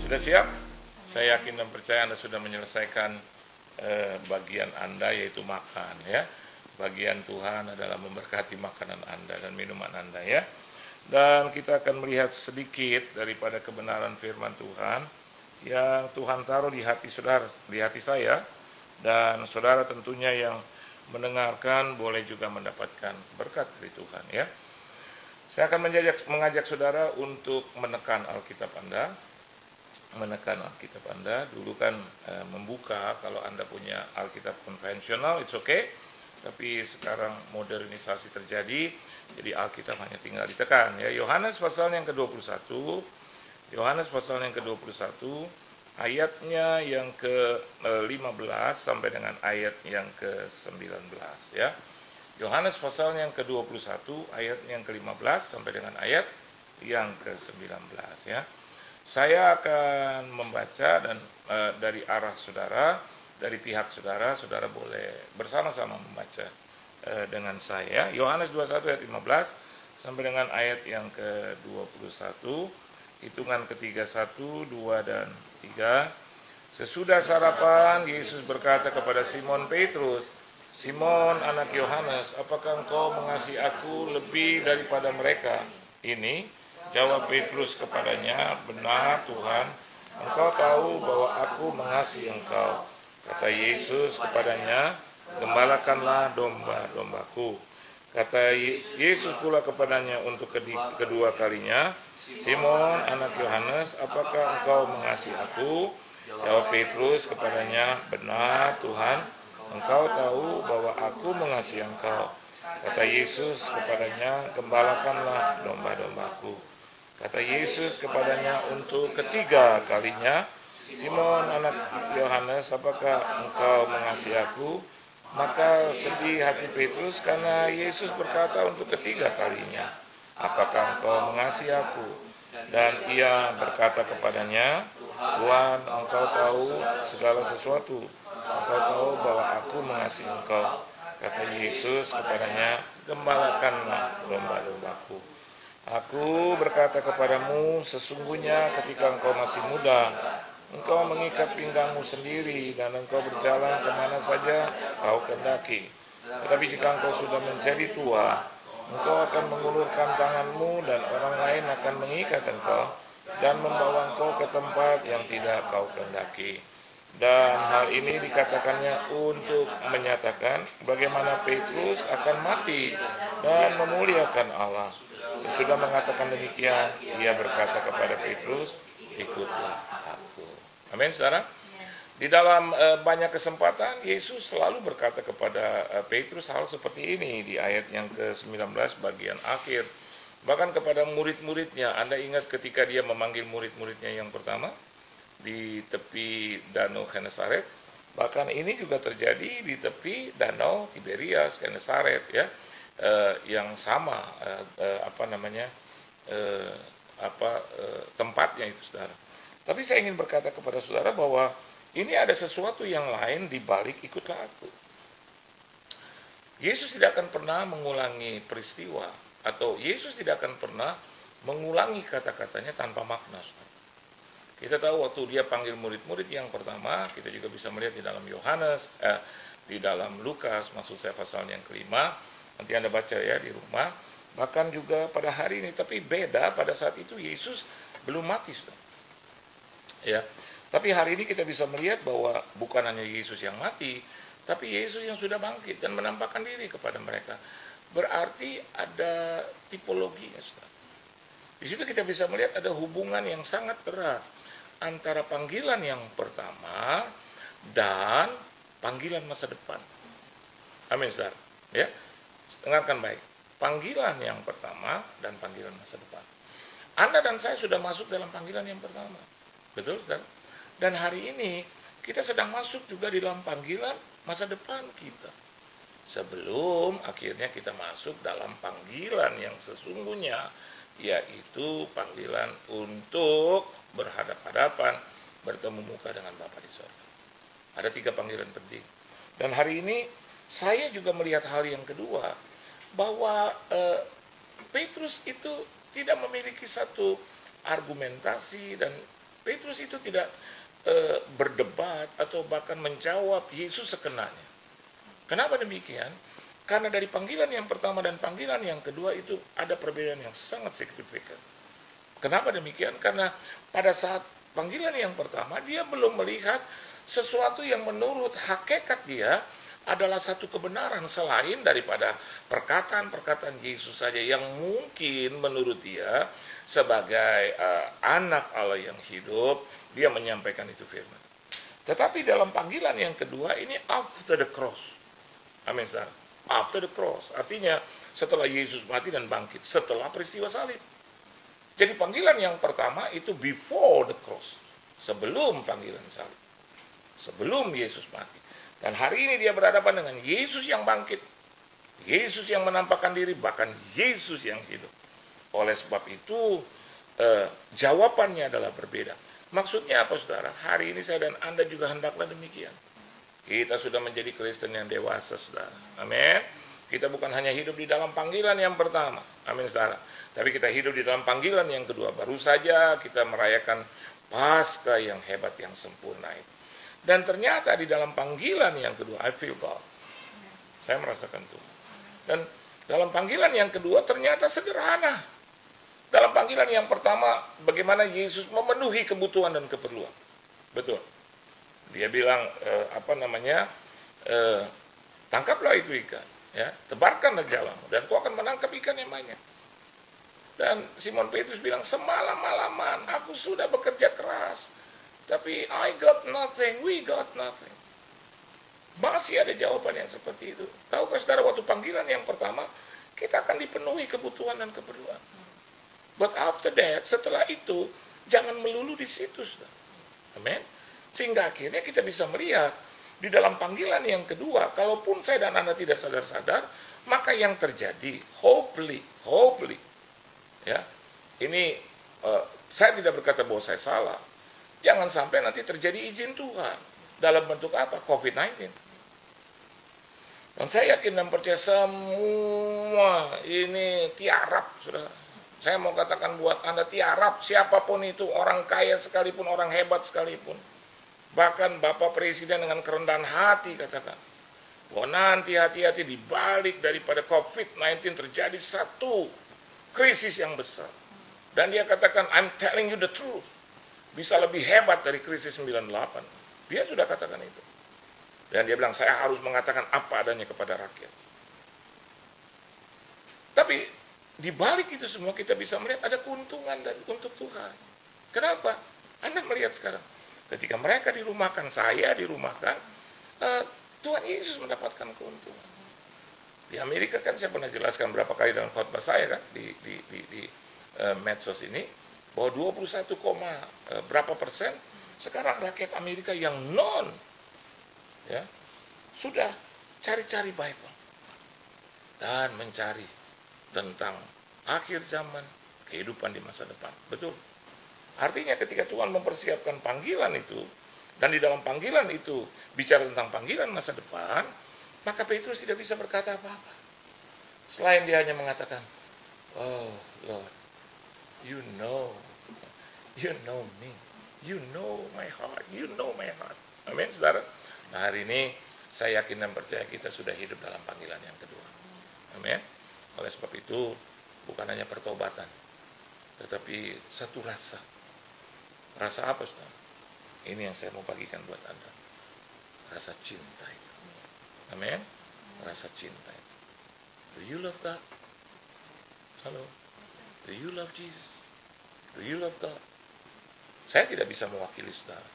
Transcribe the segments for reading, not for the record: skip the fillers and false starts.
Sudah siap? Saya yakin dan percaya Anda sudah menyelesaikan bagian Anda, yaitu makan ya. Bagian Tuhan adalah memberkati makanan Anda dan minuman Anda ya. Dan kita akan melihat sedikit daripada kebenaran firman Tuhan yang Tuhan taruh di hati saudara, di hati saya, dan saudara tentunya yang mendengarkan boleh juga mendapatkan berkat dari Tuhan ya. Saya akan mengajak saudara untuk menekan Alkitab Anda. Dulu kan membuka, kalau Anda punya Alkitab konvensional, it's okay. Tapi sekarang modernisasi terjadi, jadi Alkitab hanya tinggal ditekan ya. Yohanes pasal yang ke-21, ayatnya yang ke-15 sampai dengan ayat yang ke-19 ya. Yohanes pasal yang ke-21 ayat yang ke-15 sampai dengan ayat yang ke-19 ya. Saya akan membaca dan dari arah saudara, dari pihak saudara, saudara boleh bersama-sama membaca dengan saya. Yohanes 21 ayat 15 sampai dengan ayat yang ke-21, hitungan ketiga 1, 2, dan 3. Sesudah sarapan, Yesus berkata kepada Simon Petrus, "Simon anak Yohanes, apakah engkau mengasihi aku lebih daripada mereka ini?" Jawab Petrus kepadanya, "Benar Tuhan, engkau tahu bahwa aku mengasihi engkau." Kata Yesus kepadanya, "Gembalakanlah domba-dombaku." Kata Yesus pula kepadanya untuk kedua kalinya, "Simon anak Yohanes, apakah engkau mengasihi aku?" Jawab Petrus kepadanya, "Benar Tuhan, engkau tahu bahwa aku mengasihi engkau." Kata Yesus kepadanya, "Gembalakanlah domba-dombaku." Kata Yesus kepadanya untuk ketiga kalinya, "Simon anak Yohanes, apakah engkau mengasihi aku?" Maka sedih hati Petrus karena Yesus berkata untuk ketiga kalinya, "Apakah engkau mengasihi aku?" Dan ia berkata kepadanya, "Tuhan, engkau tahu segala sesuatu. Engkau tahu bahwa aku mengasihi engkau." Kata Yesus kepadanya, "Gembalakanlah domba-dombaku. Aku berkata kepadamu, sesungguhnya ketika engkau masih muda, engkau mengikat pinggangmu sendiri dan engkau berjalan kemana saja kau kehendaki. Tetapi jika engkau sudah menjadi tua, engkau akan mengulurkan tanganmu dan orang lain akan mengikat engkau dan membawa engkau ke tempat yang tidak kau kehendaki." Dan hal ini dikatakannya untuk menyatakan bagaimana Petrus akan mati dan memuliakan Allah. Sesudah mengatakan demikian, ia berkata kepada Petrus, "Ikutlah aku." Amin, saudara. Di dalam banyak kesempatan Yesus selalu berkata kepada Petrus hal seperti ini di ayat yang ke-19 bagian akhir. Bahkan kepada murid-muridnya. Anda ingat ketika dia memanggil murid-muridnya yang pertama di tepi Danau Genesaret? Bahkan ini juga terjadi di tepi Danau Tiberias Genesaret ya. Yang sama tempatnya itu, saudara. Tapi saya ingin berkata kepada saudara bahwa ini ada sesuatu yang lain di balik ikutlah aku. Yesus tidak akan pernah mengulangi peristiwa, atau Yesus tidak akan pernah mengulangi kata-katanya tanpa makna, saudara. Kita tahu waktu dia panggil murid-murid yang pertama, kita juga bisa melihat di dalam Yohanes, di dalam Lukas, maksud saya pasal yang kelima. Nanti Anda baca ya di rumah. Bahkan juga pada hari ini, tapi beda pada saat itu Yesus belum mati, saudara. Ya. Tapi hari ini kita bisa melihat bahwa bukan hanya Yesus yang mati, tapi Yesus yang sudah bangkit dan menampakkan diri kepada mereka. Berarti ada tipologinya, saudara. Di situ kita bisa melihat ada hubungan yang sangat erat antara panggilan yang pertama dan panggilan masa depan. Amin, saudara. Ya. Dengarkan baik. Panggilan yang pertama dan panggilan masa depan. Anda dan saya sudah masuk dalam panggilan yang pertama. Betul, saudara? Dan hari ini kita sedang masuk juga di dalam panggilan masa depan kita. Sebelum akhirnya kita masuk dalam panggilan yang sesungguhnya, yaitu panggilan untuk berhadap-hadapan, bertemu muka dengan Bapa di surga. Ada 3 panggilan penting. Dan hari ini saya juga melihat hal yang kedua, bahwa Petrus itu tidak memiliki satu argumentasi dan Petrus itu tidak berdebat atau bahkan menjawab Yesus sekenanya. Kenapa demikian? Karena dari panggilan yang pertama dan panggilan yang kedua itu ada perbedaan yang sangat signifikan. Kenapa demikian? Karena pada saat panggilan yang pertama dia belum melihat sesuatu yang menurut hakikat dia adalah satu kebenaran selain daripada perkataan-perkataan Yesus saja yang mungkin menurut dia sebagai anak Allah yang hidup, dia menyampaikan itu firman. Tetapi dalam panggilan yang kedua ini after the cross. Amin. After the cross, artinya setelah Yesus mati dan bangkit, setelah peristiwa salib. Jadi panggilan yang pertama itu before the cross, sebelum panggilan salib, sebelum Yesus mati. Dan hari ini dia berhadapan dengan Yesus yang bangkit, Yesus yang menampakkan diri, bahkan Yesus yang hidup. Oleh sebab itu, jawabannya adalah berbeda. Maksudnya apa, saudara? Hari ini saya dan Anda juga hendaklah demikian. Kita sudah menjadi Kristen yang dewasa, saudara. Amin. Kita bukan hanya hidup di dalam panggilan yang pertama. Amin, saudara. Tapi kita hidup di dalam panggilan yang kedua. Baru saja kita merayakan Paskah yang hebat, yang sempurna itu. Dan ternyata di dalam panggilan yang kedua, I feel God. Saya merasakan Tuhan. Dan dalam panggilan yang kedua ternyata sederhana. Dalam panggilan yang pertama, bagaimana Yesus memenuhi kebutuhan dan keperluan. Betul. Dia bilang, tangkaplah itu ikan, ya, tebarkanlah jalamu, dan kau akan menangkap ikan yang banyak. Dan Simon Petrus bilang, semalam-malaman aku sudah bekerja keras, tapi I got nothing, we got nothing. Masih ada jawaban yang seperti itu. Tahukah saudara, waktu panggilan yang pertama, kita akan dipenuhi kebutuhan dan keperluan. But after that, setelah itu, jangan melulu di situ, saudara. Amin. Sehingga akhirnya kita bisa melihat di dalam panggilan yang kedua, kalaupun saya dan Anda tidak sadar-sadar, maka yang terjadi, hopefully, ya, ini saya tidak berkata bahwa saya salah. Jangan sampai nanti terjadi izin Tuhan dalam bentuk apa? COVID-19. Dan saya yakin dan percaya semua ini tiarap, saudara. Saya mau katakan buat Anda, tiarap siapapun itu, orang kaya sekalipun, orang hebat sekalipun. Bahkan Bapak Presiden dengan kerendahan hati katakan, bahwa nanti hati-hati di balik daripada COVID-19 terjadi satu krisis yang besar. Dan dia katakan, I'm telling you the truth. Bisa lebih hebat dari krisis 98. Dia sudah katakan itu. Dan dia bilang, saya harus mengatakan apa adanya kepada rakyat. Tapi di balik itu semua kita bisa melihat ada keuntungan untuk Tuhan. Kenapa? Anda melihat sekarang. Ketika mereka dirumahkan, saya dirumahkan, Tuhan Yesus mendapatkan keuntungan. Di Amerika kan saya pernah jelaskan berapa kali dalam khotbah saya kan di medsos ini, bahwa 21, berapa persen sekarang rakyat Amerika yang non, ya, sudah cari-cari Bible dan mencari tentang akhir zaman, kehidupan di masa depan. Betul. Artinya ketika Tuhan mempersiapkan panggilan itu, dan di dalam panggilan itu bicara tentang panggilan masa depan, maka Petrus tidak bisa berkata apa-apa. Selain dia hanya mengatakan, oh Lord, you know me, you know my heart. Amin, saudara. Nah, hari ini saya yakin dan percaya kita sudah hidup dalam panggilan yang kedua. Amin. Oleh sebab itu, bukan hanya pertobatan, tetapi satu rasa. Rasa apa, saudara? Ini yang saya mau bagikan buat Anda. Rasa cinta itu. Amin. Rasa cinta itu. Do you love God? Halo. Do you love Jesus? Do you love God? Saya tidak bisa mewakili saudara.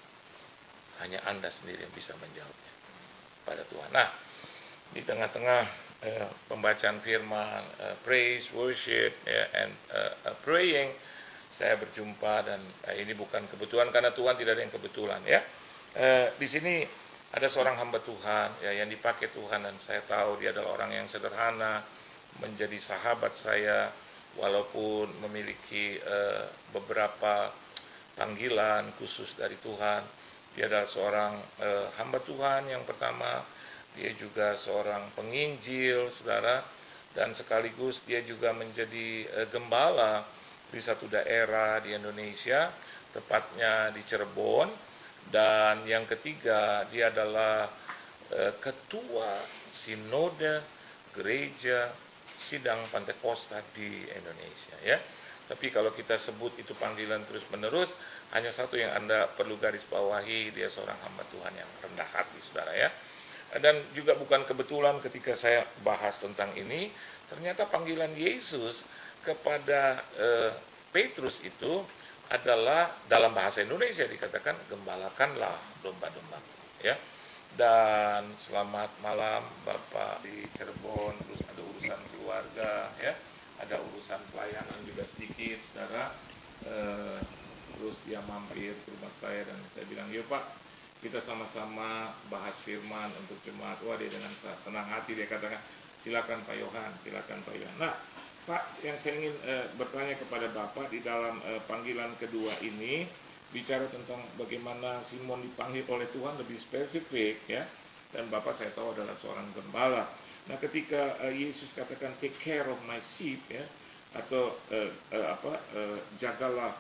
Hanya Anda sendiri yang bisa menjawabnya pada Tuhan. Nah, di tengah-tengah pembacaan firman, praise, worship, and praying, saya berjumpa, dan ini bukan kebetulan karena Tuhan tidak ada yang kebetulan, ya. Di sini ada seorang hamba Tuhan, ya, yang dipakai Tuhan, dan saya tahu dia adalah orang yang sederhana, menjadi sahabat saya, walaupun memiliki beberapa panggilan khusus dari Tuhan. Dia adalah seorang hamba Tuhan yang pertama, dia juga seorang penginjil, saudara, dan sekaligus dia juga menjadi gembala di satu daerah di Indonesia, tepatnya di Cirebon. Dan yang ketiga, dia adalah ketua sinode gereja sidang Pantekosta di Indonesia, ya. Tapi kalau kita sebut itu panggilan terus-menerus, hanya satu yang Anda perlu garis bawahi, dia seorang hamba Tuhan yang rendah hati, saudara, ya. Dan juga bukan kebetulan ketika saya bahas tentang ini, ternyata panggilan Yesus kepada Petrus itu adalah dalam bahasa Indonesia dikatakan, gembalakanlah domba-dombaku, ya. Dan selamat malam Bapak di Cirebon, terus ada urusan keluarga, ya, ada urusan pelayanan juga sedikit, saudara. Terus dia mampir ke rumah saya dan saya bilang, yuk Pak, kita sama-sama bahas firman untuk jemaat. Wah, dia dengan senang hati dia katakan, silakan Pak Yohan, silakan Pak Yohan. Nah, Pak, yang saya ingin bertanya kepada Bapak di dalam panggilan kedua ini, bicara tentang bagaimana Simon dipanggil oleh Tuhan lebih spesifik, ya. Dan Bapak saya tahu adalah seorang gembala. Nah, ketika Yesus katakan take care of my sheep, ya, atau jagalah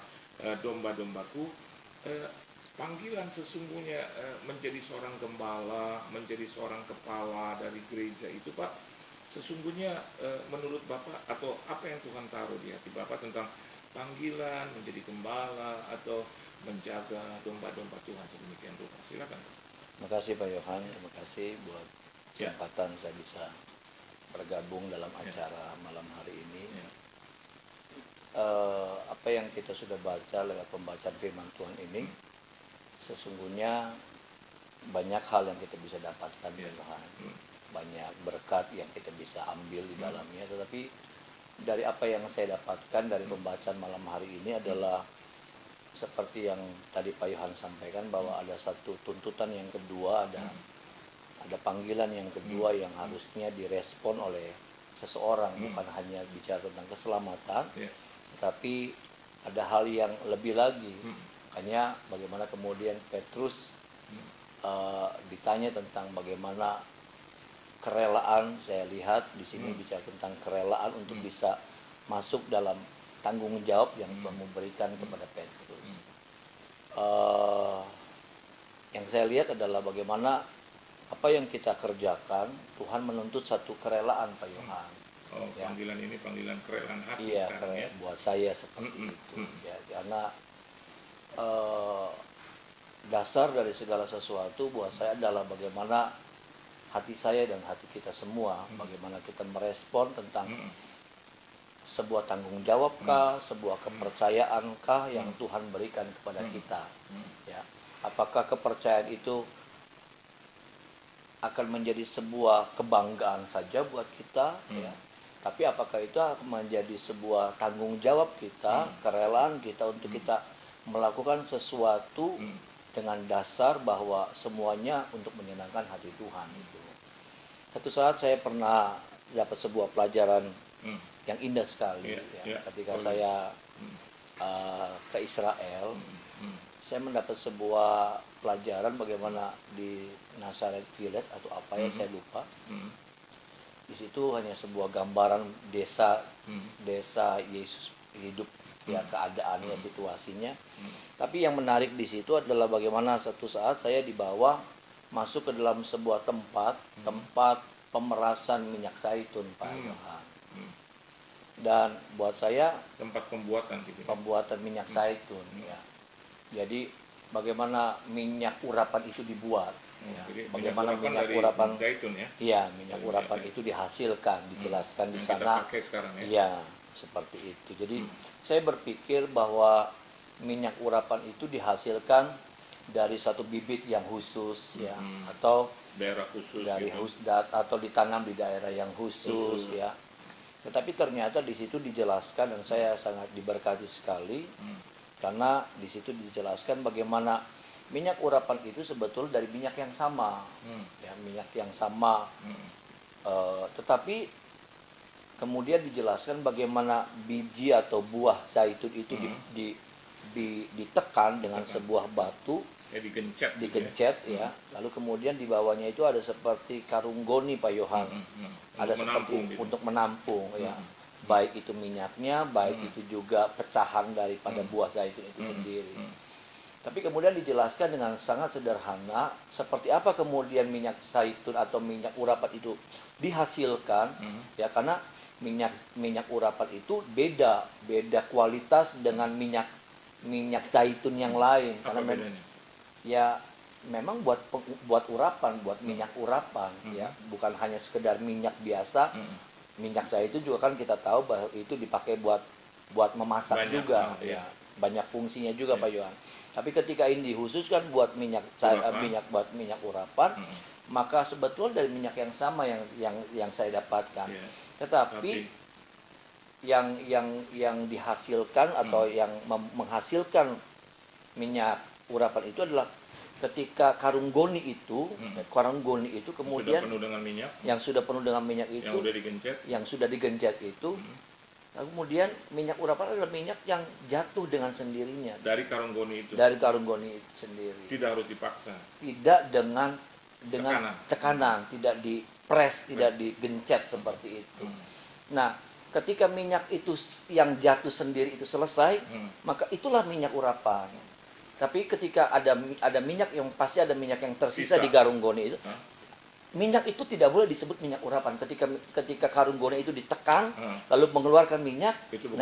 domba-dombaku, panggilan sesungguhnya menjadi seorang gembala, menjadi seorang kepala dari gereja itu, Pak, sesungguhnya menurut Bapak atau apa yang Tuhan taruh di hati Bapak tentang panggilan menjadi gembala atau menjaga domba-domba Tuhan sedemikian rupa? Silakan. Terima kasih Pak Yohan, terima kasih buat kesempatan saya bisa bergabung dalam acara malam hari ini. Apa yang kita sudah baca lewat pembacaan firman Tuhan ini, sesungguhnya banyak hal yang kita bisa dapatkan Pak Yohan. Banyak berkat yang kita bisa ambil di dalamnya, tetapi dari apa yang saya dapatkan dari pembacaan malam hari ini adalah seperti yang tadi Pak Yohan sampaikan, bahwa ada satu tuntutan yang kedua, ada panggilan yang kedua yang harusnya direspon oleh seseorang, bukan hanya bicara tentang keselamatan, tapi ada hal yang lebih lagi. Makanya bagaimana kemudian Petrus ditanya tentang bagaimana kerelaan. Saya lihat di sini bicara tentang kerelaan untuk bisa masuk dalam tanggung jawab yang Tuhan memberikan kepada Petrus. Yang saya lihat adalah bagaimana apa yang kita kerjakan, Tuhan menuntut satu kerelaan, Pak Yohan. Panggilan ini panggilan kerelaan hati sekarang, ya. Buat saya seperti itu. Ya, karena dasar dari segala sesuatu buat saya adalah bagaimana hati saya dan hati kita semua, bagaimana kita merespon tentang sebuah tanggung jawabkah, sebuah kepercayaankah yang Tuhan berikan kepada kita. Ya, apakah kepercayaan itu akan menjadi sebuah kebanggaan saja buat kita, ya? Tapi apakah itu akan menjadi sebuah tanggung jawab kita, kerelaan kita untuk kita melakukan sesuatu dengan dasar bahwa semuanya untuk menyenangkan hati Tuhan itu. Satu saat saya pernah dapat sebuah pelajaran yang indah sekali, ketika saya ke Israel, saya mendapat sebuah pelajaran bagaimana di Nazareth Village atau apa ya, saya lupa. Di situ hanya sebuah gambaran desa Yesus hidup, ya, keadaannya, situasinya. Tapi yang menarik di situ adalah bagaimana satu saat saya dibawa masuk ke dalam sebuah tempat pemerasan minyak zaitun, Pak Yohan. Dan buat saya tempat pembuatan minyak zaitun, ya. Jadi bagaimana minyak urapan itu dibuat, ya. Bagaimana minyak urapan zaitun, ya. Iya, minyak urapan itu dihasilkan, dijelaskan di sana. Kita pakai sekarang, ya. Iya, seperti itu. Jadi saya berpikir bahwa minyak urapan itu dihasilkan dari satu bibit yang khusus, ya, atau daerah khusus, dari atau ditanam di daerah yang khusus, ya. Tetapi ternyata di situ dijelaskan, dan saya sangat diberkati sekali, karena di situ dijelaskan bagaimana minyak urapan itu sebetulnya dari minyak yang sama, ya, minyak yang sama, tetapi kemudian dijelaskan bagaimana biji atau buah zaitun itu ditekan dengan sebuah batu, digencet, ya. Lalu kemudian di bawahnya itu ada seperti karung goni, Pak Yohan, ada seperti untuk menampung, ya. baik itu minyaknya, baik itu juga pecahan daripada buah zaitun itu sendiri. Tapi kemudian dijelaskan dengan sangat sederhana seperti apa kemudian minyak zaitun atau minyak urapan itu dihasilkan, ya, karena minyak urapan itu beda kualitas dengan minyak zaitun yang lain. Apa Karena bedanya? ya memang buat urapan, buat minyak urapan, ya, bukan hanya sekedar minyak biasa. Minyak zaitun juga kan kita tahu bahwa itu dipakai buat memasak Banyak juga, hal, ya. banyak fungsinya juga, Ya. Pak Yohan. Tapi ketika ini dikhususkan buat minyak urapan, maka sebetulnya dari minyak yang sama yang saya dapatkan. Ya. Tetapi yang dihasilkan atau yang menghasilkan minyak urapan itu adalah ketika karung goni itu kemudian sudah penuh dengan minyak, yang sudah penuh dengan minyak itu, yang sudah digenjat itu, lalu kemudian minyak urapan adalah minyak yang jatuh dengan sendirinya dari karung goni itu. dari karung goni itu sendiri. Tidak harus dipaksa. Tidak dengan tekanan, tidak dipres, tidak digencet seperti itu. Nah, ketika minyak itu yang jatuh sendiri itu selesai, maka itulah minyak urapan. Tapi ketika ada minyak yang pasti ada minyak yang tersisa di karung goni itu, minyak itu tidak boleh disebut minyak urapan. Ketika karung goni itu ditekan, lalu mengeluarkan minyak, itu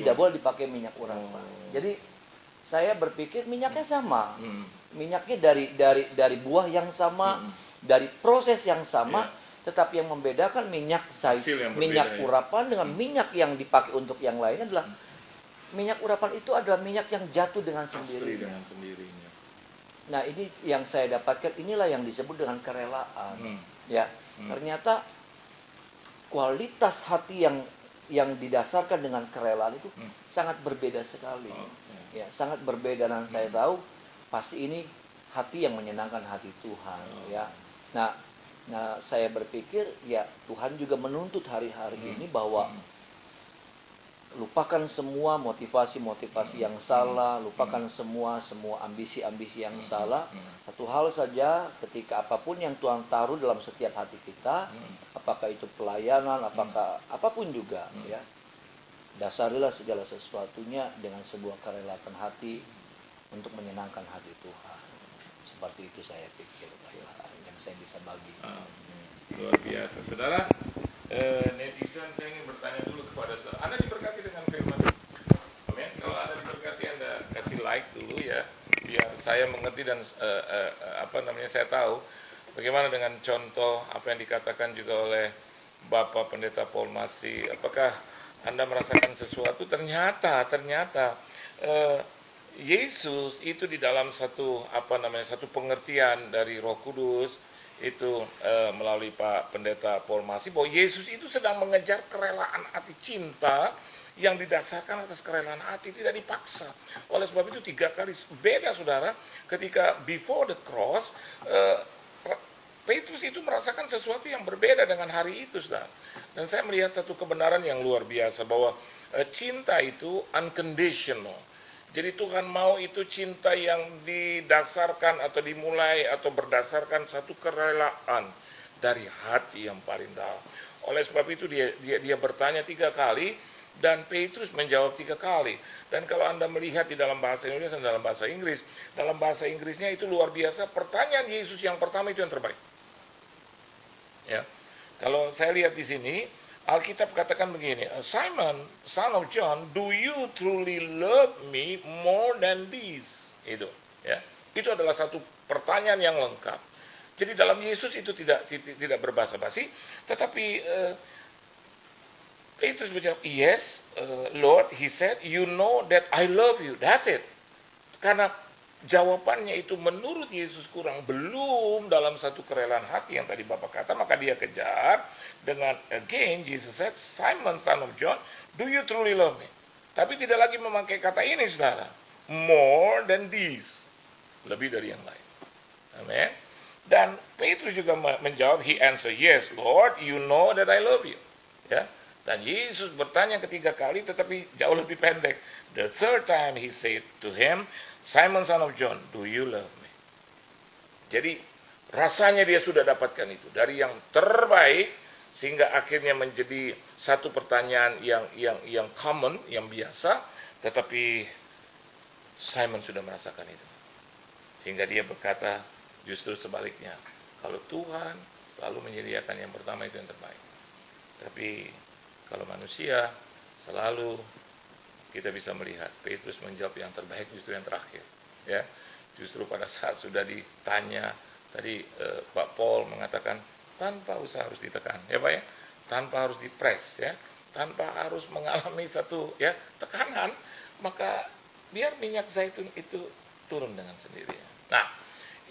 tidak boleh dipakai minyak urapan. Jadi saya berpikir minyaknya sama, minyaknya dari buah yang sama, dari proses yang sama, tetapi yang membedakan minyak urapan dengan minyak yang dipakai untuk yang lain adalah minyak urapan itu adalah minyak yang jatuh dengan sendirinya. Nah, ini yang saya dapatkan, inilah yang disebut dengan kerelaan. Ya, ternyata kualitas hati yang didasarkan dengan kerelaan itu sangat berbeda sekali. Ya, sangat berbeda, dan saya tahu pasti ini hati yang menyenangkan hati Tuhan. Ya, nah saya berpikir ya Tuhan juga menuntut hari-hari ini bahwa lupakan semua motivasi-motivasi yang salah, lupakan semua ambisi-ambisi yang salah. Satu hal saja, ketika apapun yang Tuhan taruh dalam setiap hati kita, apakah itu pelayanan, apakah apapun juga, ya, dasarilah segala sesuatunya dengan sebuah kerelaan hati untuk menyenangkan hati Tuhan. Seperti itu saya pikir, yang saya bisa bagi. Luar biasa, saudara. Netizen, saya ingin bertanya dulu kepada saudara. Anda diberkati dengan firman. Amin. Kalau Anda diberkati, Anda kasih like dulu ya, biar saya mengerti dan saya tahu bagaimana dengan contoh apa yang dikatakan juga oleh Bapak Pendeta Paul Masih. Apakah Anda merasakan sesuatu? Ternyata Yesus itu di dalam satu pengertian dari Roh Kudus itu melalui Pak Pendeta Paul Masih, bahwa Yesus itu sedang mengejar kerelaan hati, cinta yang didasarkan atas kerelaan hati, tidak dipaksa. Oleh sebab itu 3 kali beda, saudara, ketika before the cross, Petrus itu merasakan sesuatu yang berbeda dengan hari itu, saudara. Dan saya melihat satu kebenaran yang luar biasa, bahwa cinta itu unconditional. Jadi Tuhan mau itu cinta yang didasarkan atau dimulai atau berdasarkan satu kerelaan dari hati yang paling dalam. Oleh sebab itu dia bertanya 3 kali dan Petrus menjawab 3 kali. Dan kalau Anda melihat di dalam bahasa Indonesia dan dalam bahasa Inggrisnya itu luar biasa. Pertanyaan Yesus yang pertama itu yang terbaik. Ya. Kalau saya lihat di sini, Alkitab katakan begini, Simon, son of John, do you truly love me more than this? Itu, ya. Itu adalah satu pertanyaan yang lengkap. Jadi dalam Yesus itu tidak berbasa-basi, tetapi Petrus menjawab, yes, Lord, he said, you know that I love you. That's it. Karena jawabannya itu menurut Yesus kurang, belum dalam satu kerelaan hati yang tadi Bapak kata, maka dia kejar dengan, again, Jesus said, Simon, son of John, do you truly love me? Tapi tidak lagi memakai kata ini, saudara. More than this. Lebih dari yang lain. Amen. Dan Petrus juga menjawab, he answered, yes, Lord, you know that I love you. Ya. Dan Yesus bertanya 3 kali, tetapi jauh lebih pendek. The third time he said to him, Simon, son of John, do you love me? Jadi rasanya dia sudah dapatkan itu. Dari yang terbaik sehingga akhirnya menjadi satu pertanyaan yang common, yang biasa, tetapi Simon sudah merasakan itu. Hingga dia berkata justru sebaliknya, kalau Tuhan selalu menyediakan yang pertama itu yang terbaik. Tapi kalau manusia selalu kita bisa melihat Petrus menjawab yang terbaik justru yang terakhir. Ya, justru pada saat sudah ditanya tadi Pak Paul mengatakan tanpa usaha harus ditekan, ya Pak ya, tanpa harus dipres, ya, tanpa harus mengalami satu ya tekanan, maka biar minyak zaitun itu turun dengan sendirinya. Nah,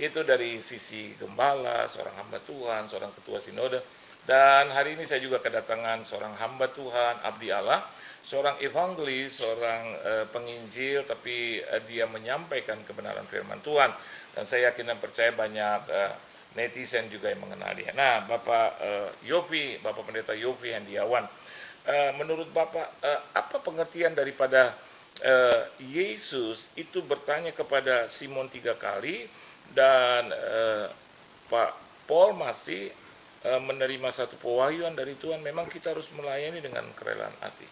itu dari sisi gembala, seorang hamba Tuhan, seorang ketua sinode. Dan hari ini saya juga kedatangan seorang hamba Tuhan, abdi Allah, seorang evangelis, seorang penginjil, tapi dia menyampaikan kebenaran firman Tuhan. Dan saya yakin dan percaya banyak netizen juga yang mengenal dia. Nah, Bapak Yofi, Bapak Pendeta Yofi Hendiawan, menurut Bapak, apa pengertian daripada Yesus itu bertanya kepada Simon 3 kali, dan Pak Paul masih menerima satu pewahyuan dari Tuhan, memang kita harus melayani dengan kerelaan hati.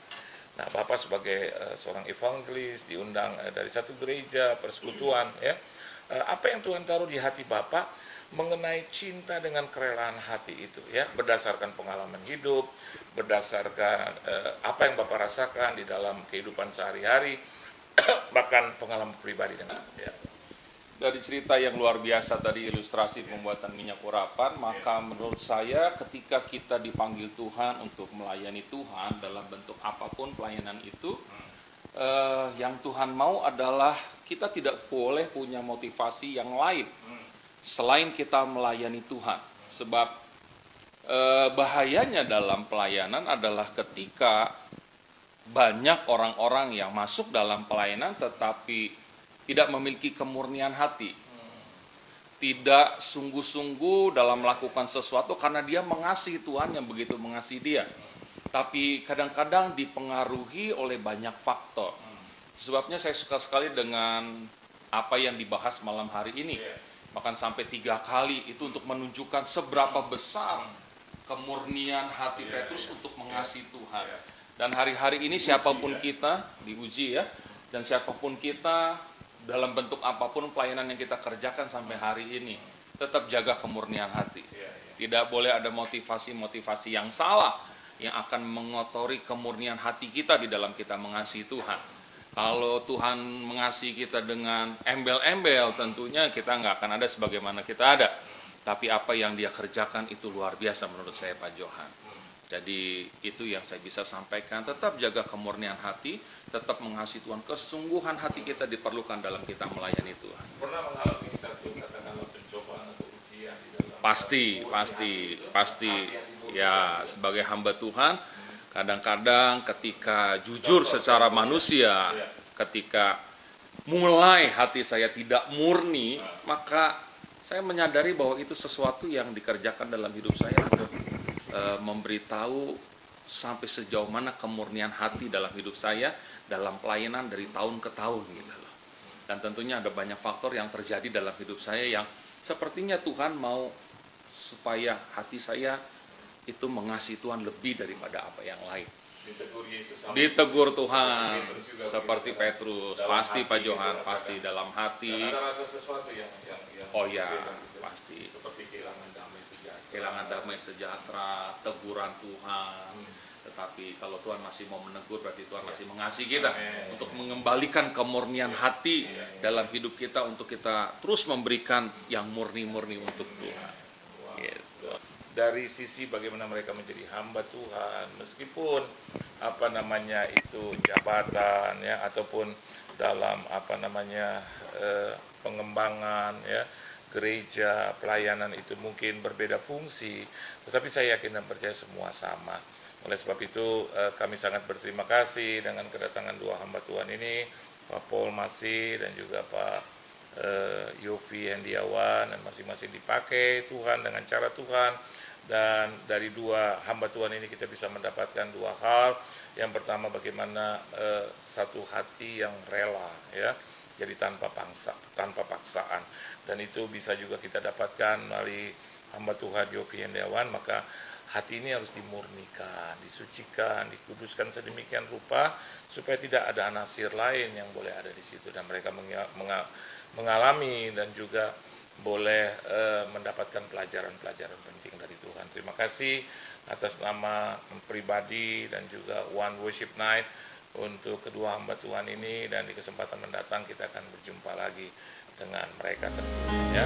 Nah, Bapak sebagai seorang evangelis diundang dari satu gereja persekutuan, ya, apa yang Tuhan taruh di hati Bapak mengenai cinta dengan kerelaan hati itu, ya, berdasarkan pengalaman hidup, berdasarkan apa yang Bapak rasakan di dalam kehidupan sehari-hari, bahkan pengalaman pribadi dengan, ya. Dari cerita yang luar biasa tadi, ilustrasi pembuatan minyak urapan, maka menurut saya ketika kita dipanggil Tuhan untuk melayani Tuhan dalam bentuk apapun pelayanan itu, yang Tuhan mau adalah kita tidak boleh punya motivasi yang lain selain kita melayani Tuhan. Sebab bahayanya dalam pelayanan adalah ketika banyak orang-orang yang masuk dalam pelayanan tetapi tidak memiliki kemurnian hati, tidak sungguh-sungguh dalam melakukan sesuatu karena dia mengasihi Tuhan yang begitu mengasihi dia, tapi kadang-kadang dipengaruhi oleh banyak faktor. Sebabnya saya suka sekali dengan apa yang dibahas malam hari ini, bahkan sampai 3 kali itu untuk menunjukkan seberapa besar kemurnian hati Petrus untuk mengasihi Tuhan. Dan hari-hari ini siapapun kita diuji, ya, dan siapapun kita dalam bentuk apapun pelayanan yang kita kerjakan sampai hari ini, tetap jaga kemurnian hati. Tidak boleh ada motivasi-motivasi yang salah yang akan mengotori kemurnian hati kita di dalam kita mengasihi Tuhan. Kalau Tuhan mengasihi kita dengan embel-embel, tentunya kita nggak akan ada sebagaimana kita ada. Tapi apa yang dia kerjakan itu luar biasa menurut saya, Pak Johan. Jadi itu yang saya bisa sampaikan, tetap jaga kemurnian hati, tetap mengasihi Tuhan. Kesungguhan hati kita diperlukan dalam kita melayani Tuhan. Pernah mengalami satu katakanlah pencobaan atau ujian di dalam Pasti. Ya, sebagai hamba Tuhan, kadang-kadang ketika jujur secara manusia, ketika mulai hati saya tidak murni, maka saya menyadari bahwa itu sesuatu yang dikerjakan dalam hidup saya untuk memberitahu sampai sejauh mana kemurnian hati dalam hidup saya dalam pelayanan dari tahun ke tahun gitu loh. Dan tentunya ada banyak faktor yang terjadi dalam hidup saya yang sepertinya Tuhan mau supaya hati saya itu mengasihi Tuhan lebih daripada apa yang lain. Ditegur Tuhan seperti Petrus, pasti Pak Johan, pasti dalam hati. Ada rasa sesuatu yang Oh ya, pasti. Seperti kehilangan damai sejahtera, teguran Tuhan. Tetapi kalau Tuhan masih mau menegur, berarti Tuhan masih mengasihi kita untuk mengembalikan kemurnian hati dalam hidup kita, untuk kita terus memberikan yang murni-murni untuk Tuhan. Gitu. Dari sisi bagaimana mereka menjadi hamba Tuhan, meskipun itu jabatan, ya, ataupun dalam pengembangan, ya, gereja, pelayanan itu mungkin berbeda fungsi, tetapi saya yakin dan percaya semua sama. Oleh sebab itu kami sangat berterima kasih dengan kedatangan 2 hamba Tuhan ini, Pak Paul Masih dan juga Pak Yofi Hendiawan, dan masing-masing dipakai Tuhan dengan cara Tuhan. Dan dari 2 hamba Tuhan ini kita bisa mendapatkan 2 hal. Yang pertama, bagaimana satu hati yang rela, ya, jadi tanpa paksaan. Dan itu bisa juga kita dapatkan melalui hamba Tuhan Yofi Hendiawan. Maka hati ini harus dimurnikan, disucikan, dikuduskan sedemikian rupa supaya tidak ada anasir lain yang boleh ada di situ dan mereka mengalami dan juga boleh mendapatkan pelajaran-pelajaran penting dari Tuhan. Terima kasih atas nama pribadi dan juga One Worship Night untuk kedua hamba Tuhan ini, dan di kesempatan mendatang kita akan berjumpa lagi dengan mereka tentunya.